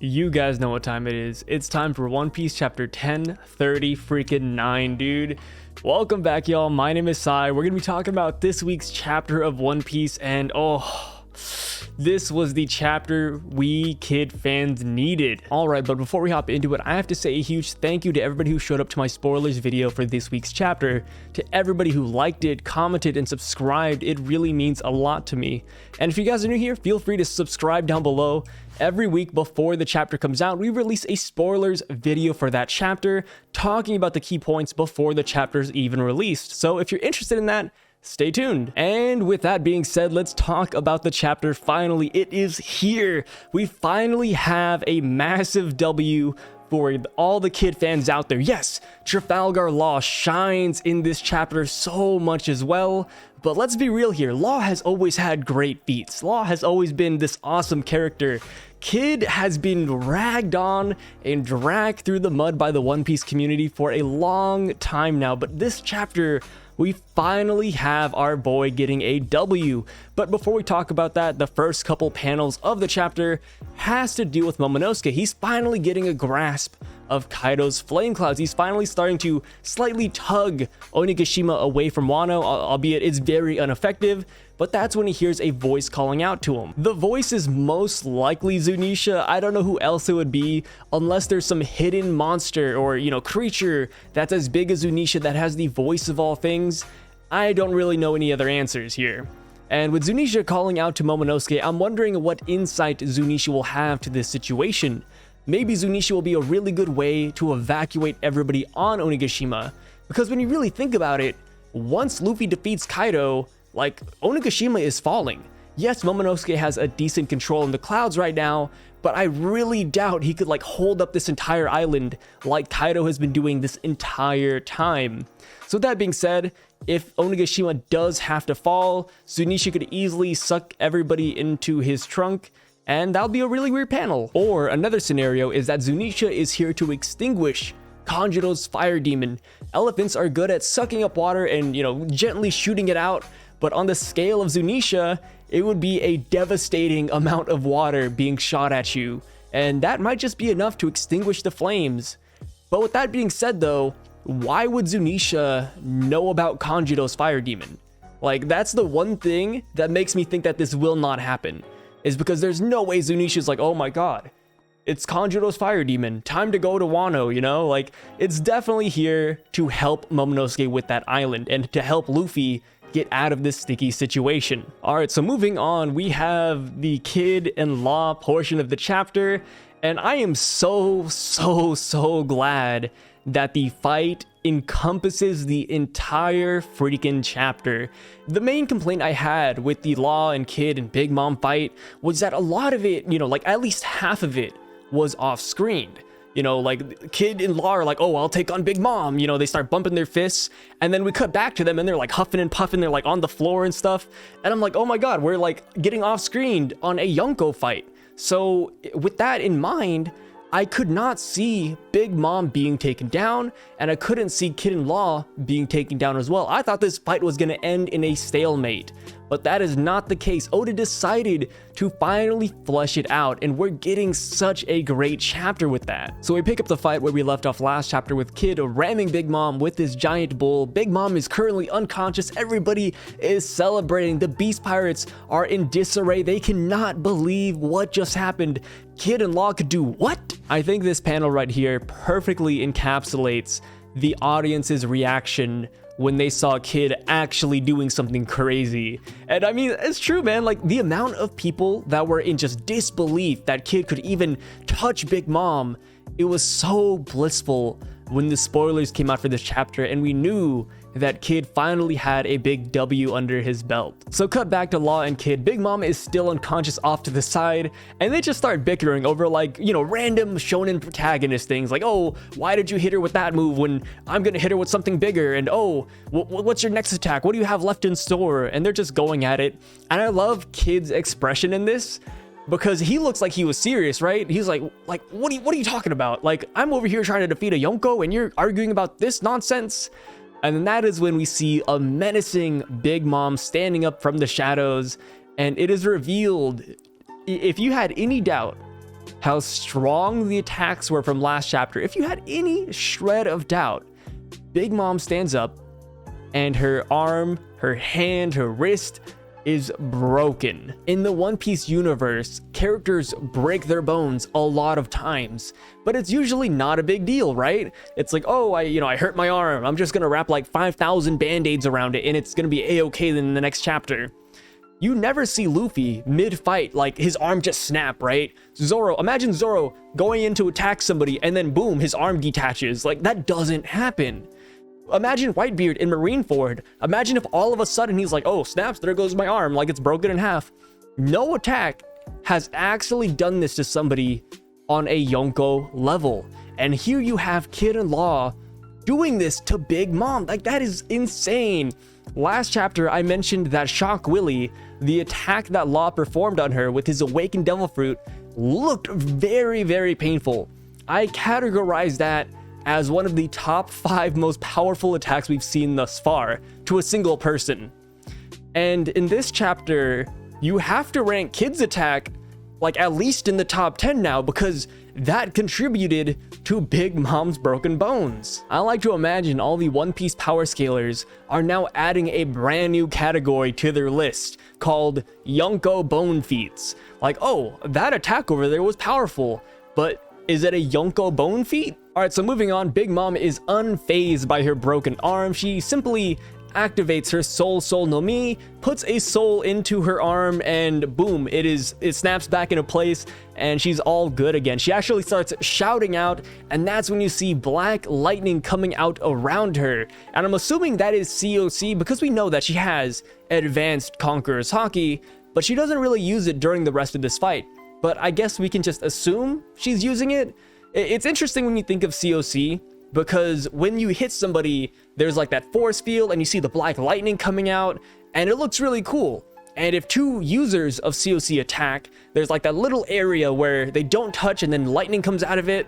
You guys know what time it is. It's time for One Piece Chapter 10:30 dude. Welcome back, y'all. My name is Sai. We're gonna be talking about this week's chapter of One Piece, and this was the chapter we kid fans needed. Alright, but before we hop into it, I have to say a huge thank you to everybody who showed up to my spoilers video for this week's chapter. To everybody who liked it, commented, and subscribed, it really means a lot to me. And if you guys are new here, feel free to subscribe down below. Every week before the chapter comes out, we release a spoilers video for that chapter, talking about the key points before the chapter's even released. So if you're interested in that, stay tuned. And with that being said, let's talk about the chapter. Finally, it is here. We finally have a massive W for all the kid fans out there. Yes, Trafalgar Law shines in this chapter so much as well. But let's be real here. Law has always had great feats. Law has always been this awesome character. Kid has been ragged on and dragged through the mud by the One Piece community for a long time now. But this chapter, we finally have our boy getting a W. But before we talk about that, the first couple panels of the chapter has to do with Momonosuke. He's finally getting a grasp of Kaido's flame clouds. He's finally starting to slightly tug Onigashima away from Wano, albeit it's very ineffective. But that's when he hears a voice calling out to him. The voice is most likely Zunisha. I don't know who else it would be, unless there's some hidden monster or, creature that's as big as Zunisha that has the voice of all things. I don't really know any other answers here. And with Zunisha calling out to Momonosuke, I'm wondering what insight Zunisha will have to this situation. Maybe Zunisha will be a really good way to evacuate everybody on Onigashima. Because when you really think about it, once Luffy defeats Kaido, Onigashima is falling. Yes, Momonosuke has a decent control in the clouds right now, but I really doubt he could hold up this entire island like Kaido has been doing this entire time. So that being said, if Onigashima does have to fall, Zunisha could easily suck everybody into his trunk, and that'll be a really weird panel. Or another scenario is that Zunisha is here to extinguish Kanjuro's fire demon. Elephants are good at sucking up water and, gently shooting it out. But on the scale of Zunisha, it would be a devastating amount of water being shot at you. And that might just be enough to extinguish the flames. But with that being said though, why would Zunisha know about Kanjuro's fire demon? That's the one thing that makes me think that this will not happen. Is because there's no way Zunisha's oh my god, it's Kanjuro's fire demon, time to go to Wano, it's definitely here to help Momonosuke with that island and to help Luffy get out of this sticky situation. Alright, so moving on, we have the KidinLaw portion of the chapter, and I am so glad that the fight encompasses the entire freaking chapter. The main complaint I had with the Law and Kid and Big Mom fight was that a lot of it, at least half of it was off screen. Kid and Law are oh, I'll take on Big Mom. They start bumping their fists, and then we cut back to them and they're huffing and puffing. They're on the floor and stuff. And I'm oh my god, we're getting off screened on a YONKO fight. So with that in mind, I could not see Big Mom being taken down, and I couldn't see KidinLaw being taken down as well. I thought this fight was going to end in a stalemate, but that is not the case. Oda decided to finally flesh it out, and we're getting such a great chapter with that. So we pick up the fight where we left off last chapter with Kid ramming Big Mom with his giant bull. Big Mom is currently unconscious. Everybody is celebrating. The Beast Pirates are in disarray. They cannot believe what just happened. KidinLaw could do what? I think this panel right here perfectly encapsulates the audience's reaction when they saw Kid actually doing something crazy. And I mean, it's true, man. The amount of people that were in just disbelief that Kid could even touch Big Mom, it was so blissful when the spoilers came out for this chapter and we knew that Kid finally had a big W under his belt. So cut back to Law and Kid. Big Mom is still unconscious off to the side, and they just start bickering over random shonen protagonist things oh, why did you hit her with that move when I'm gonna hit her with something bigger? And oh, what's your next attack? What do you have left in store? And they're just going at it. And I love Kid's expression in this, because he looks like he was serious, right? He's what are you talking about? I'm over here trying to defeat a YONKO and you're arguing about this nonsense? And then that is when we see a menacing Big Mom standing up from the shadows, and it is revealed, if you had any doubt how strong the attacks were from last chapter. If you had any shred of doubt, Big Mom stands up and her arm, her hand, her wrist is broken. In the One Piece universe, characters break their bones a lot of times, but it's usually not a big deal, right? It's like, oh, I hurt my arm. I'm just gonna wrap like 5,000 band-aids around it and it's gonna be a-okay in the next chapter. You never see Luffy mid-fight, like his arm just snap, right? Imagine Zoro going in to attack somebody and then boom, his arm detaches. Like, that doesn't happen. Imagine Whitebeard in Marineford. Imagine if all of a sudden he's like, oh, snaps, there goes my arm, like it's broken in half. No attack has actually done this to somebody on a Yonko level. And here you have KidinLaw doing this to Big Mom. Like, that is insane. Last chapter, I mentioned that Shock Willie, the attack that Law performed on her with his awakened devil fruit, looked very, very painful. I categorized that as one of the top 5 most powerful attacks we've seen thus far to a single person. And in this chapter, you have to rank Kid's attack like at least in the top 10 now, because that contributed to Big Mom's broken bones. I like to imagine all the One Piece power scalers are now adding a brand new category to their list called YONKO bone feats. Like, oh, that attack over there was powerful, but is it a Yonko bone feat? Alright, so moving on, Big Mom is unfazed by her broken arm. She simply activates her soul no mi, puts a soul into her arm, and boom, it snaps back into place and she's all good again. She actually starts shouting out, and that's when you see black lightning coming out around her. And I'm assuming that is COC because we know that she has advanced Conqueror's Haki, but she doesn't really use it during the rest of this fight. But I guess we can just assume she's using it. It's interesting when you think of COC, because when you hit somebody, there's like that force field and you see the black lightning coming out, and it looks really cool. And if 2 users of COC attack, there's like that little area where they don't touch and then lightning comes out of it.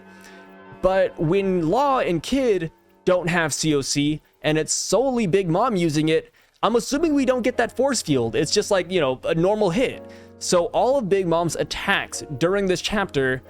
But when Law and Kid don't have COC and it's solely Big Mom using it, I'm assuming we don't get that force field. It's just like, a normal hit. So all of Big Mom's attacks during this chapter,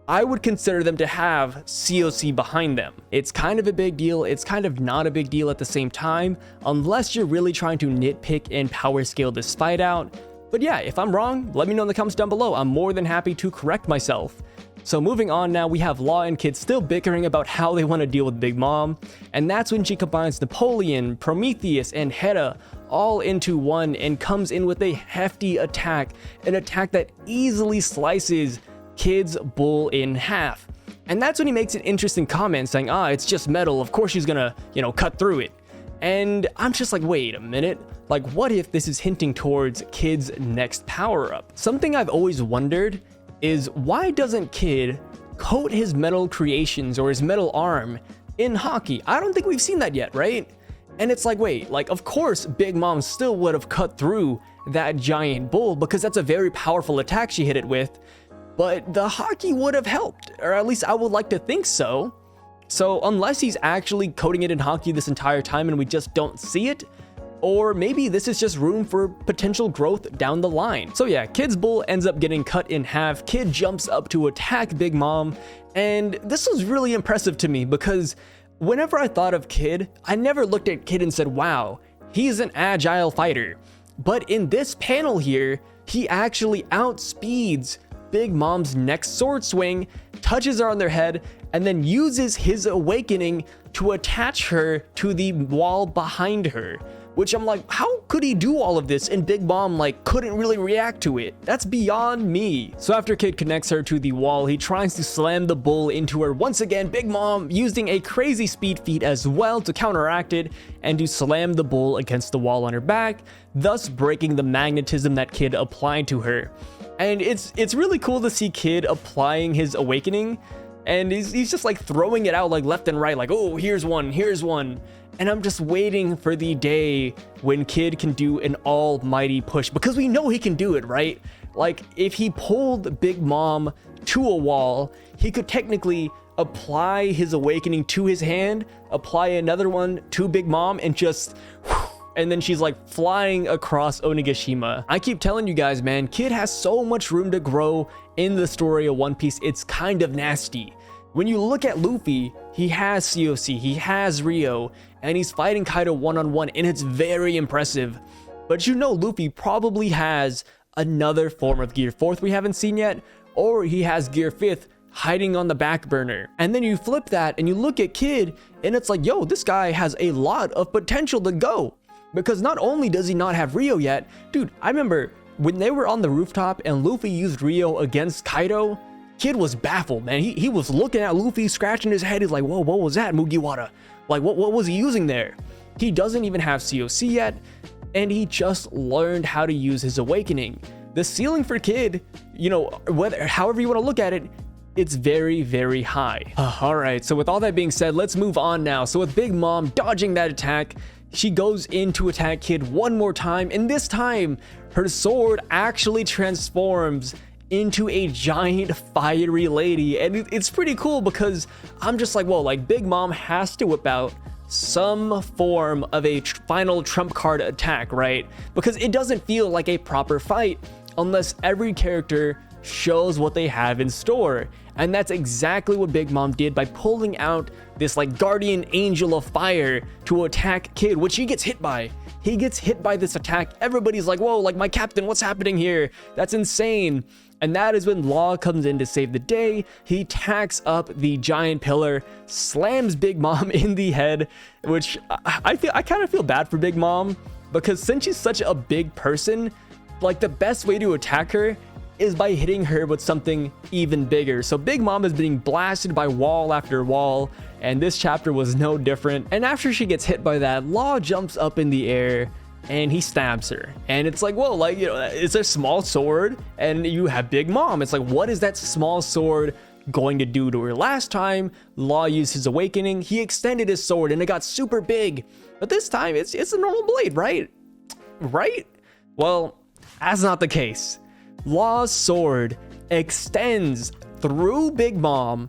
I would consider them to have COC behind them. It's kind of a big deal. It's kind of not a big deal at the same time, unless you're really trying to nitpick and power scale this fight out. But yeah, if I'm wrong, let me know in the comments down below. I'm more than happy to correct myself. So moving on now, we have Law and Kid still bickering about how they want to deal with Big Mom, and that's when she combines Napoleon, Prometheus, and Hera all into one and comes in with a hefty attack, an attack that easily slices Kid's bull in half. And that's when he makes an interesting comment saying, it's just metal, of course she's gonna, cut through it. And I'm just like, wait a minute, like what if this is hinting towards Kid's next power-up? Something I've always wondered is, why doesn't Kid coat his metal creations or his metal arm in Haki? I don't think we've seen that yet, right? And it's like, wait, like of course Big Mom still would have cut through that giant bull because that's a very powerful attack she hit it with, but the Haki would have helped, or at least I would like to think so. So unless he's actually coating it in Haki this entire time and we just don't see it, or maybe this is just room for potential growth down the line. So yeah, Kid's bull ends up getting cut in half. Kid jumps up to attack Big Mom, and this was really impressive to me because whenever I thought of Kid, I never looked at Kid and said, wow, he's an agile fighter. But in this panel here, he actually outspeeds Big Mom's next sword swing, touches her on their head, and then uses his awakening to attach her to the wall behind her. Which I'm like, how could he do all of this and Big Mom couldn't really react to it? That's beyond me. So after Kid connects her to the wall, he tries to slam the bull into her once again. Big Mom using a crazy speed feat as well to counteract it and to slam the bull against the wall on her back, thus breaking the magnetism that Kid applied to her. And it's really cool to see Kid applying his awakening, and he's just throwing it out left and right, oh, here's one. And I'm just waiting for the day when Kid can do an almighty push, because we know he can do it, right? If he pulled Big Mom to a wall, he could technically apply his awakening to his hand, apply another one to Big Mom, and just and then she's like flying across Onigashima. I keep telling you guys, man, Kid has so much room to grow in the story of One Piece. It's kind of nasty. When you look at Luffy, he has COC, he has Rio, and he's fighting Kaido one-on-one, and it's very impressive. But you know Luffy probably has another form of Gear 4th we haven't seen yet, or he has Gear 5th hiding on the back burner. And then you flip that and you look at Kid, and it's like, yo, this guy has a lot of potential to go. Because not only does he not have Rio yet, dude, I remember when they were on the rooftop and Luffy used Rio against Kaido, Kid was baffled, man. He was looking at Luffy, scratching his head. He's like, whoa, what was that, Mugiwara? Like, what was he using there? He doesn't even have COC yet, and he just learned how to use his awakening. The ceiling for Kid, you know, however you want to look at it, it's very, very high. All right, so with all that being said, let's move on now. So with Big Mom dodging that attack, she goes in to attack Kid one more time, and this time, her sword actually transforms into a giant fiery lady. And it's pretty cool because I'm just like, whoa, like Big Mom has to whip out some form of a final trump card attack, right? Because it doesn't feel like a proper fight unless every character shows what they have in store. And that's exactly what Big Mom did by pulling out this like guardian angel of fire to attack Kid, which he gets hit by. He gets hit by this attack. Everybody's like, whoa, like my captain, what's happening here? That's insane. And that is when Law comes in to save the day. He tacks up the giant pillar, slams Big Mom in the head, which I kind of feel bad for Big Mom, because since she's such a big person, like the best way to attack her is by hitting her with something even bigger. So Big Mom is being blasted by wall after wall, and this chapter was no different. And after she gets hit by that, Law jumps up in the air and he stabs her. And it's like, whoa, like, you know, it's a small sword and you have Big Mom. It's like, what is that small sword going to do to her? Last time Law used his awakening, he extended his sword and it got super big. But this time it's a normal blade, right? Right? Well, that's not the case. Law's sword extends through Big Mom,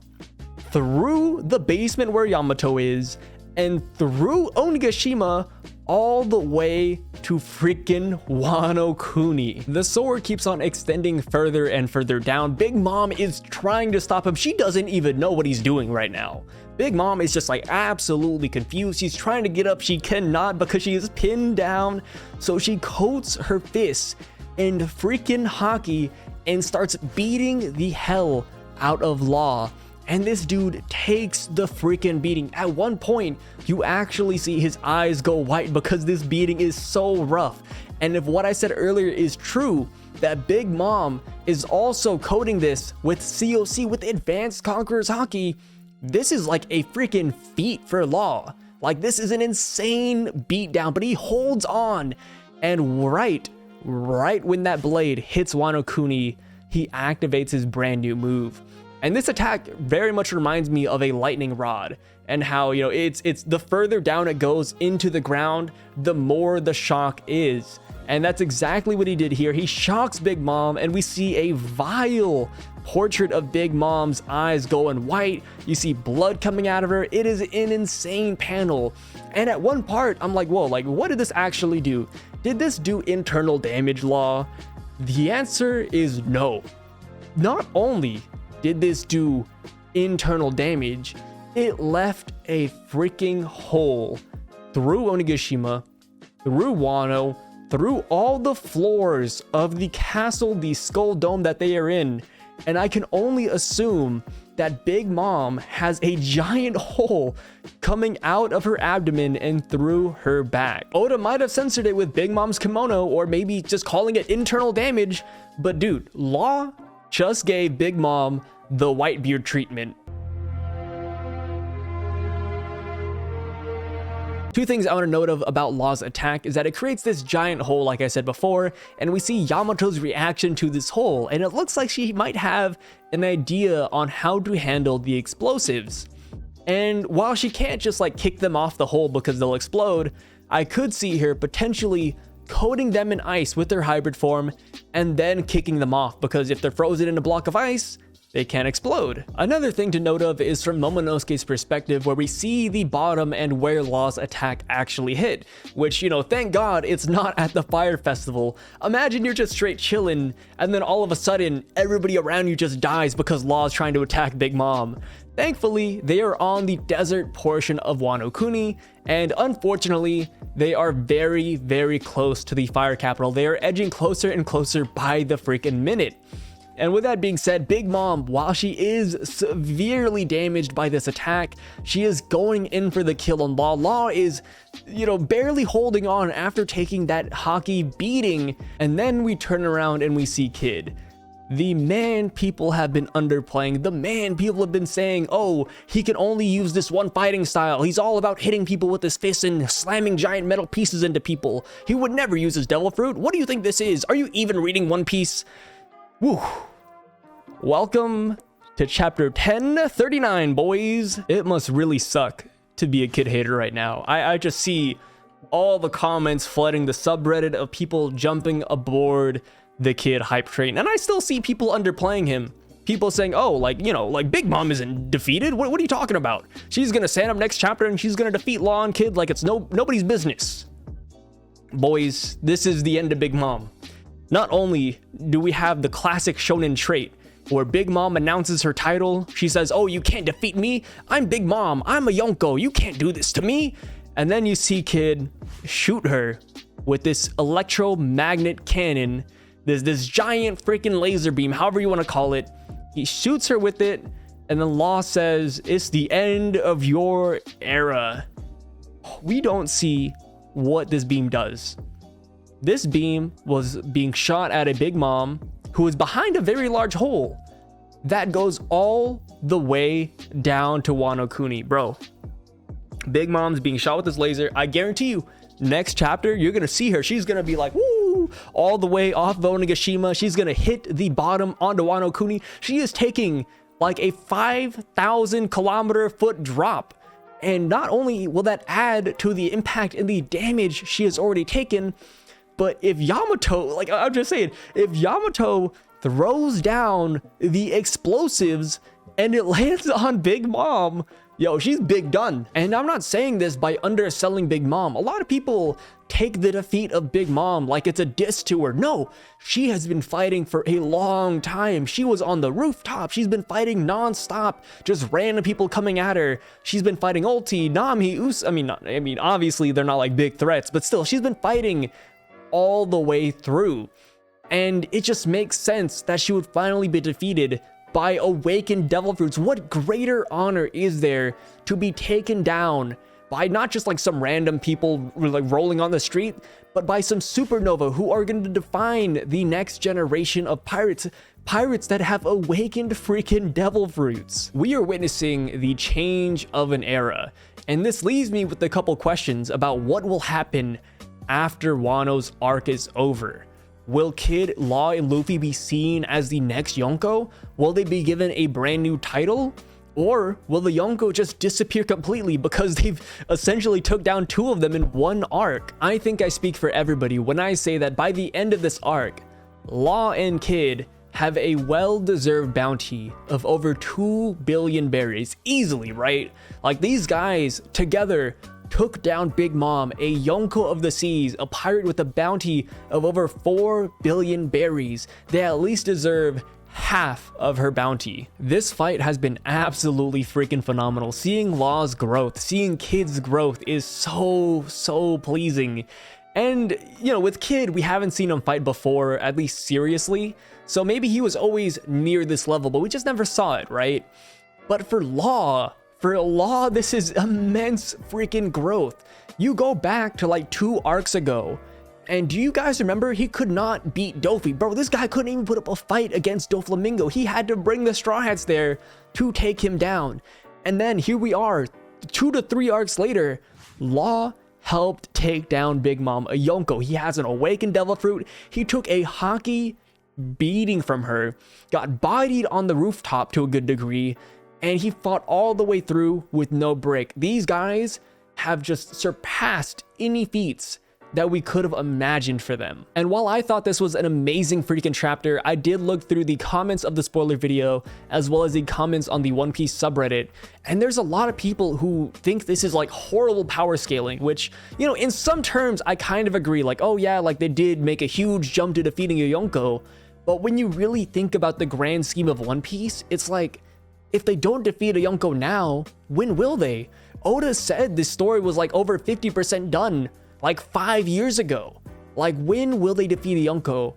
through the basement where Yamato is, and through Onigashima all the way to freaking Wano Kuni. The sword keeps on extending further and further down. Big Mom is trying to stop him. She doesn't even know what he's doing right now. Big Mom is just like absolutely confused. She's trying to get up. She cannot because she is pinned down. So she coats her fists in freaking hockey and starts beating the hell out of Law. And this dude takes the freaking beating. At one point, you actually see his eyes go white because this beating is so rough. And if what I said earlier is true, that Big Mom is also coding this with COC, with Advanced Conqueror's Haki, this is like a freaking feat for Law. Like, this is an insane beatdown, but he holds on. And right when that blade hits Wano Kuni, he activates his brand new move. And this attack very much reminds me of a lightning rod, and how, you know, it's the further down it goes into the ground, the more the shock is. And that's exactly what he did here. He shocks Big Mom, and we see a vile portrait of Big Mom's eyes going white. You see blood coming out of her. It is an insane panel. And at one part, I'm like, whoa, like, what did this actually do? Did this do internal damage, Law? The answer is no. Not only did this do internal damage, it left a freaking hole through Onigashima, through Wano, through all the floors of the castle, the Skull Dome that they are in. And I can only assume that Big Mom has a giant hole coming out of her abdomen and through her back. Oda might have censored it with Big Mom's kimono, or maybe just calling it internal damage, but dude, Law just gave Big Mom the Whitebeard treatment. Two things I want to note about Law's attack is that it creates this giant hole, like I said before, and we see Yamato's reaction to this hole, and it looks like she might have an idea on how to handle the explosives. And while she can't just like kick them off the hole because they'll explode, I could see her potentially coating them in ice with their hybrid form and then kicking them off, because if they're frozen in a block of ice, they can't explode. Another thing to note of is from Momonosuke's perspective, where we see the bottom and where Law's attack actually hit, which, you know, thank God it's not at the fire festival. Imagine you're just straight chilling and then all of a sudden everybody around you just dies because Law's trying to attack Big Mom. Thankfully, they are on the desert portion of Wano Kuni, and unfortunately, they are very, very close to the fire capital. They are edging closer and closer by the freaking minute. And with that being said, Big Mom, while she is severely damaged by this attack, she is going in for the kill on Law. Law is, you know, barely holding on after taking that hockey beating. And then we turn around and we see Kid. The man people have been underplaying, the man people have been saying, oh, he can only use this one fighting style. He's all about hitting people with his fists and slamming giant metal pieces into people. He would never use his devil fruit. What do you think this is? Are you even reading One Piece? Woo. Welcome to chapter 1039, boys. It must really suck to be a Kid hater right now. I just see all the comments flooding the subreddit of people jumping aboard the Kid hype train, and I still see people underplaying him. People saying, oh, like, you know, like Big Mom isn't defeated. What are you talking about? She's gonna stand up next chapter and she's gonna defeat Law and Kid like it's nobody's business. Boys, this is the end of Big Mom. Not only do we have the classic shonen trait where Big Mom announces her title, she says, oh, you can't defeat me. I'm Big Mom. I'm a YONKO. You can't do this to me. And then you see Kid shoot her with this electromagnet cannon, this giant freaking laser beam, however you want to call it. He shoots her with it, and then Law says, it's the end of your era. We don't see what this beam does. This beam was being shot at a Big Mom who is behind a very large hole that goes all the way down to Wano Kuni. Bro, Big Mom's being shot with this laser. I guarantee you, next chapter, you're gonna see her. She's gonna be like, woo, all the way off Onigashima. She's gonna hit the bottom onto Wano Kuni. She is taking like a 5,000 kilometer foot drop. And not only will that add to the impact and the damage she has already taken, but if Yamato, like I'm just saying, if Yamato throws down the explosives and it lands on Big Mom, yo, she's big done. And I'm not saying this by underselling Big Mom. A lot of people take the defeat of Big Mom like it's a diss to her. No, she has been fighting for a long time. She was on the rooftop. She's been fighting non-stop, just random people coming at her. She's been fighting Ulti, Nami, I mean, obviously they're not like big threats, but still, she's been fighting all the way through. And it just makes sense that she would finally be defeated by awakened devil fruits. What greater honor is there to be taken down by not just like some random people like rolling on the street, but by some supernova who are going to define the next generation of pirates that have awakened freaking devil fruits. We are witnessing the change of an era, and this leaves me with a couple questions about what will happen after Wano's arc is over. Will Kid, Law, and Luffy be seen as the next Yonko? Will they be given a brand new title? Or will the Yonko just disappear completely because they've essentially took down two of them in one arc? I think I speak for everybody when I say that by the end of this arc, Law and Kid have a well-deserved bounty of over 2 billion berries. Easily, right? Like, these guys together took down Big Mom, a Yonko of the seas, a pirate with a bounty of over 4 billion berries. They at least deserve half of her bounty. This fight has been absolutely freaking phenomenal. Seeing Law's growth, seeing Kid's growth is so pleasing. And, you know, with Kid, we haven't seen him fight before, at least seriously. So maybe he was always near this level, but we just never saw it, right? But for Law, this is immense freaking growth. You go back to like 2 arcs ago, and do you guys remember he could not beat Dofi? Bro, this guy couldn't even put up a fight against Doflamingo. He had to bring the Straw Hats there to take him down. And then here we are, 2 to 3 arcs later, Law helped take down Big Mom, a Yonko. He has an awakened devil fruit. He took a hockey beating from her, got bodied on the rooftop to a good degree, and he fought all the way through with no break. These guys have just surpassed any feats that we could have imagined for them. And while I thought this was an amazing freaking chapter, I did look through the comments of the spoiler video as well as the comments on the One Piece subreddit, and there's a lot of people who think this is like horrible power scaling, which, you know, in some terms I kind of agree, like, oh yeah, like they did make a huge jump to defeating a Yonko, but when you really think about the grand scheme of One Piece, it's like, if they don't defeat a Yonko now, when will they? Oda said this story was like over 50% done like 5 years ago. Like, when will they defeat a Yonko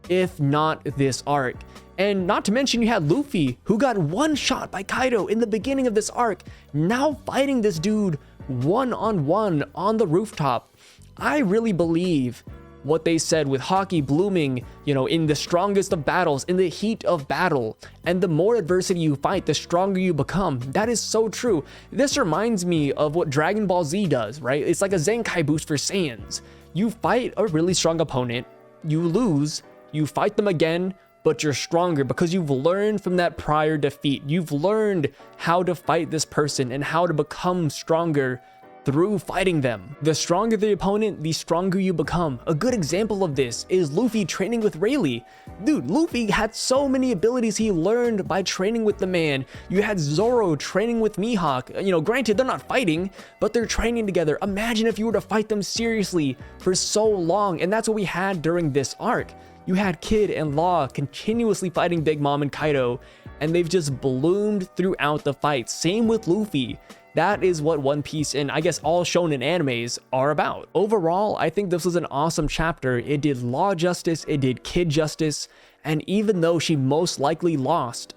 if not this arc? And not to mention, you had Luffy, who got one shot by Kaido in the beginning of this arc, now fighting this dude one-on-one on the rooftop. I really believe what they said with Haki blooming, you know, in the strongest of battles, in the heat of battle, and the more adversity you fight, the stronger you become. That is so true. This reminds me of what Dragon Ball Z does, right? It's like a Zenkai boost for Saiyans. You fight a really strong opponent, you lose, you fight them again, but you're stronger because you've learned from that prior defeat. You've learned how to fight this person and how to become stronger through fighting them. The stronger the opponent, the stronger you become. A good example of this is Luffy training with Rayleigh. Dude, Luffy had so many abilities he learned by training with the man. You had Zoro training with Mihawk. You know, granted, they're not fighting, but they're training together. Imagine if you were to fight them seriously for so long, and that's what we had during this arc. You had Kid and Law continuously fighting Big Mom and Kaido, and they've just bloomed throughout the fight. Same with Luffy. That is what One Piece and I guess all shonen animes are about. Overall, I think this was an awesome chapter. It did Law justice, it did Kid justice, and even though she most likely lost,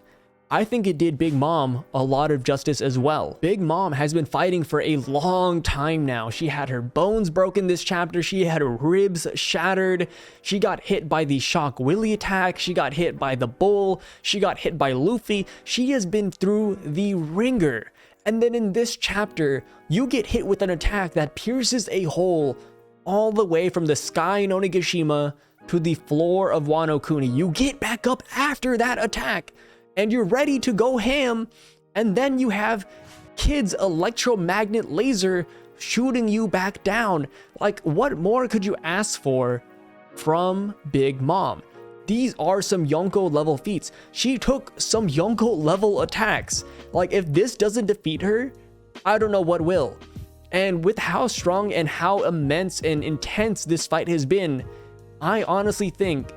I think it did Big Mom a lot of justice as well. Big Mom has been fighting for a long time now. She had her bones broken this chapter. She had her ribs shattered. She got hit by the Shock Willy attack. She got hit by the Bull. She got hit by Luffy. She has been through the ringer. And then in this chapter, you get hit with an attack that pierces a hole all the way from the sky in Onigashima to the floor of Wano Kuni. You get back up after that attack, and you're ready to go ham, and then you have Kid's electromagnet laser shooting you back down. Like, what more could you ask for from Big Mom? These are some Yonko level feats. She took some Yonko level attacks. Like, if this doesn't defeat her, I don't know what will. And with how strong and how immense and intense this fight has been, I honestly think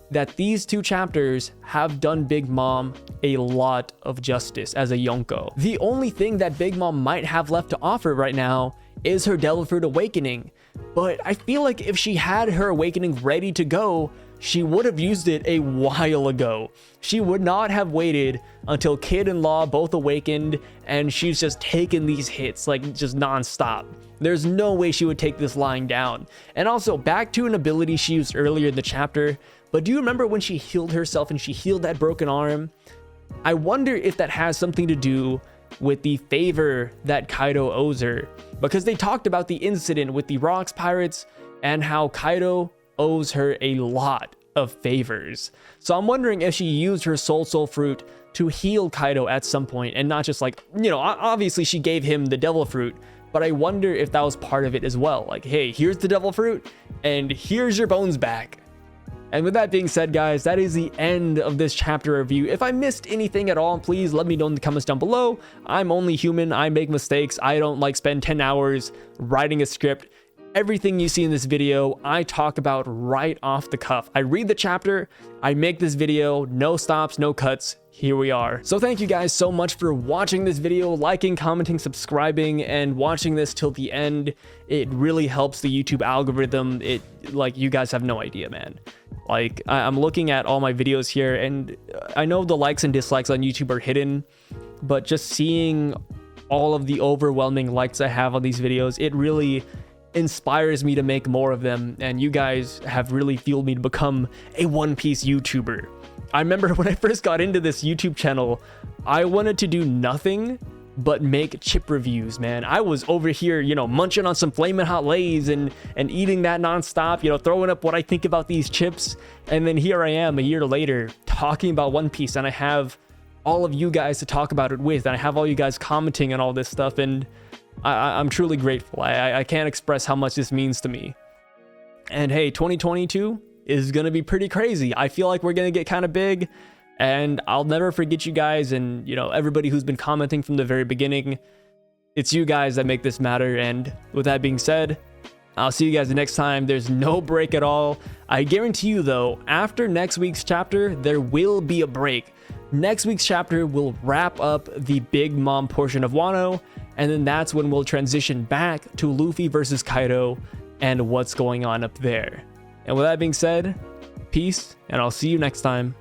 that these two chapters have done Big Mom a lot of justice as a Yonko. The only thing that Big Mom might have left to offer right now is her Devil Fruit Awakening. But I feel like if she had her awakening ready to go, she would have used it a while ago. She would not have waited until Kid and Law both awakened and she's just taking these hits like just non-stop. There's no way she would take this lying down. And also, back to an ability she used earlier in the chapter, but do you remember when she healed herself and she healed that broken arm? I wonder if that has something to do with the favor that Kaido owes her, because they talked about the incident with the Rocks Pirates and how Kaido owes her a lot of favors. So I'm wondering if she used her Soul Fruit to heal Kaido at some point, and not just like, you know, obviously she gave him the Devil Fruit, but I wonder if that was part of it as well. Like, hey, here's the Devil Fruit, and here's your bones back. And with that being said, guys, that is the end of this chapter review. If I missed anything at all, please let me know in the comments down below. I'm only human. I make mistakes. I don't like spend 10 hours writing a script. Everything you see in this video, I talk about right off the cuff. I read the chapter, I make this video, no stops, no cuts. Here we are. So thank you guys so much for watching this video, liking, commenting, subscribing, and watching this till the end. It really helps the YouTube algorithm. Like, you guys have no idea, man. Like, I'm looking at all my videos here, and I know the likes and dislikes on YouTube are hidden, but just seeing all of the overwhelming likes I have on these videos, it really inspires me to make more of them, and you guys have really fueled me to become a One Piece YouTuber. I remember when I first got into this YouTube channel, I wanted to do nothing but make chip reviews, man. I was over here, you know, munching on some Flamin' Hot Lays and eating that nonstop, you know, throwing up what I think about these chips, and then here I am a year later talking about One Piece, and I have all of you guys to talk about it with, and I have all you guys commenting and all this stuff, and I'm truly grateful. I can't express how much this means to me. And hey, 2022 is going to be pretty crazy. I feel like we're going to get kind of big, and I'll never forget you guys and, you know, everybody who's been commenting from the very beginning. It's you guys that make this matter. And with that being said, I'll see you guys the next time. There's no break at all. I guarantee you though, after next week's chapter, there will be a break. Next week's chapter will wrap up the Big Mom portion of Wano, and then that's when we'll transition back to Luffy versus Kaido and what's going on up there. And with that being said, peace, and I'll see you next time.